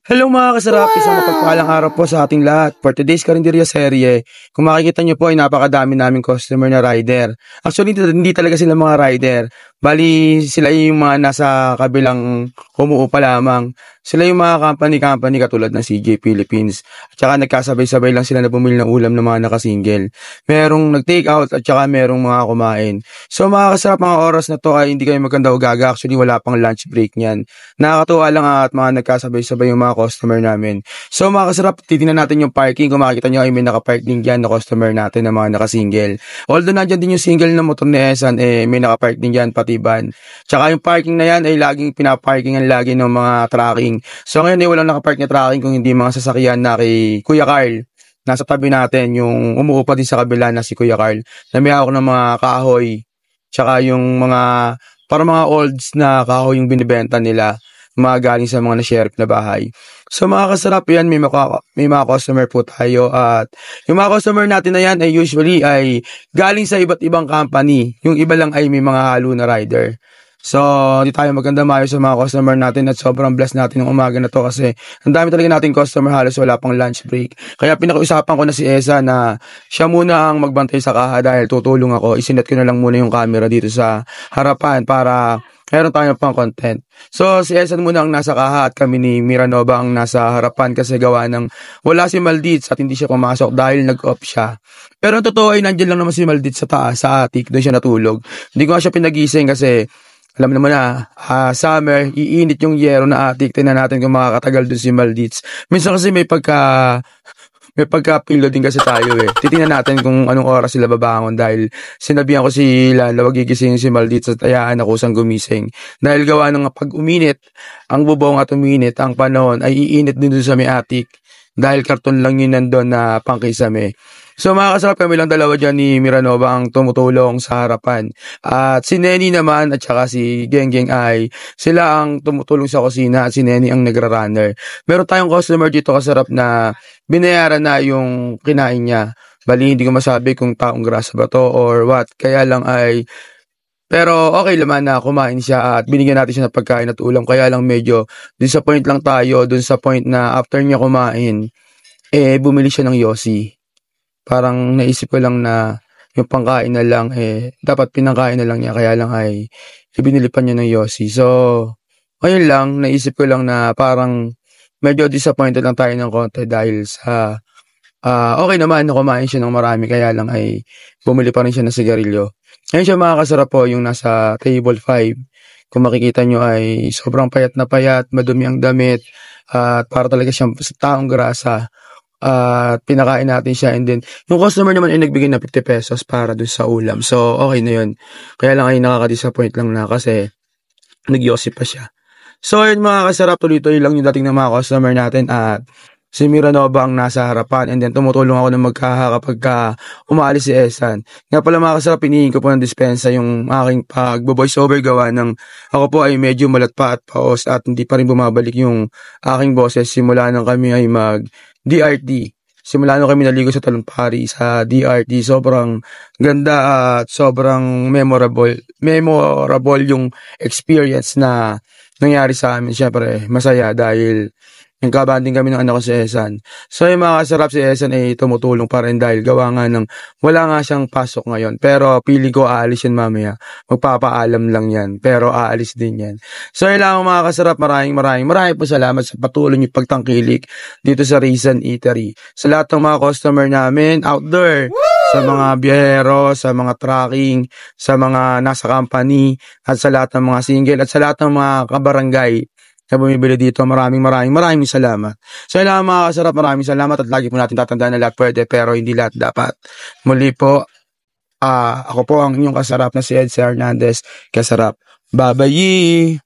Hello mga kasarap, isang mapagpalang araw po sa ating lahat. For today's Karinderya serye, kung makikita nyo po ay napakadami naming customer na rider. Actually, hindi talaga sila mga rider. Bali, sila yung mga nasa kabilang umuupa lamang. Sila yung mga company katulad ng CJ Philippines. At saka nagkasabay-sabay lang sila na bumili ng ulam ng mga nakasingle. Merong nag-take out at saka merong mga kumain. So mga kasarap, mga oras na to ay hindi kayo maganda o gaga. Actually, wala pang lunch break niyan. Nakakatuwa lang at mga nagkasabay-sabay yung mga customer namin. So mga kasarap, titingnan natin yung parking. Kung makikita nyo ay may nakapark din dyan na customer natin na mga nakasingle. Although nandyan din yung single na motor ni Esan, may nakapark din dyan pati van. Tsaka yung parking na yan ay laging pinaparkingan lagi ng mga tracking. So ngayon ay walang nakapark na tracking kung hindi mga sasakyan na kay Kuya Carl. Nasa tabi natin yung umuupa din sa kabila na si Kuya Carl. Na may hawak ng mga kahoy. Tsaka yung mga para mga olds na kahoy yung binibenta nila, mga galing sa mga na-sheriff na bahay. So mga kasarap yan, may mga customer po tayo at yung mga customer natin na yan ay usually ay galing sa iba't ibang company. Yung iba lang ay may mga halo na rider. So, di tayo maganda mayo sa mga customer natin at sobrang blessed natin ng umaga na to kasi ang dami talaga nating customer, halos wala pang lunch break. Kaya pinakiusapan ko na si Esa na siya muna ang magbantay sa kaha dahil tutulong ako. Isinet ko na lang muna yung camera dito sa harapan para meron tayong pang content. So, si Esa muna ang nasa kaha at kami ni Miranova ang nasa harapan kasi gawa ng wala si Maldiz at hindi siya pumasok dahil nag-off siya. Pero ang totoo ay nandiyan lang naman si Maldiz sa taas, sa attic, doon siya natulog. Hindi ko nga siya pinagising kasi alam naman na, summer, iinit yung yero na attic. Tingnan natin kung makakatagal dun si Maldiz. Minsan kasi may pagka-pilo din kasi tayo eh. Titingnan natin kung anong oras sila babangon dahil sinabihan ko si Lala, wag gigising si Maldiz at ayaan ako sang gumising. Dahil gawa ng pag uminit, ang bubong at uminit, ang panahon ay iinit din dun sa may attic. Dahil karton lang yun nandun na pangkisame. So mga kasarap, kami lang dalawa dyan ni Miranova ang tumutulong sa harapan. At si Neni naman at saka si Genggeng ay sila ang tumutulong sa kusina at si Neni ang nagra-runner. Meron tayong customer dito kasarap na binayaran na yung kinain niya. Bali hindi ko masabi kung taong grasa ba to or what. Kaya lang ay pero okay naman na kumain siya at binigyan natin siya ng pagkain at ulam. Kaya lang medyo disappoint lang tayo dun sa point na after niya kumain, bumili siya ng Yossi. Parang naisip ko lang na yung pangkain na lang, dapat pinangkain na lang niya. Kaya lang ay ibinili pa niya ng Yossi. So, ayun lang, naisip ko lang na parang medyo disappointed lang tayo ng konti dahil sa okay naman na kumain siya ng marami. Kaya lang ay bumili pa rin siya ng sigarilyo. Ngayon siya mga kasarap po yung nasa table 5. Kung makikita nyo ay sobrang payat na payat, madumi ang damit, at para talaga siyang taong grasa. At pinakain natin siya and then yung customer naman ay nagbigay na 50 pesos para dun sa ulam. So okay na yun. Kaya lang ay nakaka-disappoint lang na kasi nagyosi pa siya. So yun mga kasarap, tuloy-tuloy lang yung dating ng mga customer natin at si Miranova ang nasa harapan and then tumutulong ako ng magkaha kapag umaalis si Esan. Nga pala mga kasarap, pinihin ko po ng dispensa yung aking pag-voice over gawa ng ako po ay medyo malat pa at paos at hindi pa rin bumabalik yung aking boses simula nang kami ay mag-DRT. Simula nung kami naligo sa Talumpari sa DRT, sobrang ganda at sobrang memorable yung experience na nangyari sa amin. Siyempre, masaya dahil nagkabanding kami ng anak ko si Esan. So yung mga kasarap, si Esan ay tumutulong pa rin dahil gawa nga ng wala nga siyang pasok ngayon. Pero pili ko aalis yan mamaya. Magpapaalam lang yan. Pero aalis din yan. So yun lang mga kasarap, maraming po salamat sa patuloy niyo pagtangkilik dito sa Rizan Eatery. Sa lahat ng mga customer namin out there, sa mga biyahero, sa mga tracking, sa mga nasa company, at sa lahat ng mga single, at sa lahat ng mga kabarangay na bumibili dito, maraming salamat. So yun lang mga kasarap, maraming salamat at lagi po natin tatandaan na lahat pwede pero hindi lahat dapat. Muli po, ako po ang inyong kasarap na si Edsel Hernandez. Kasarap. Bye-bye!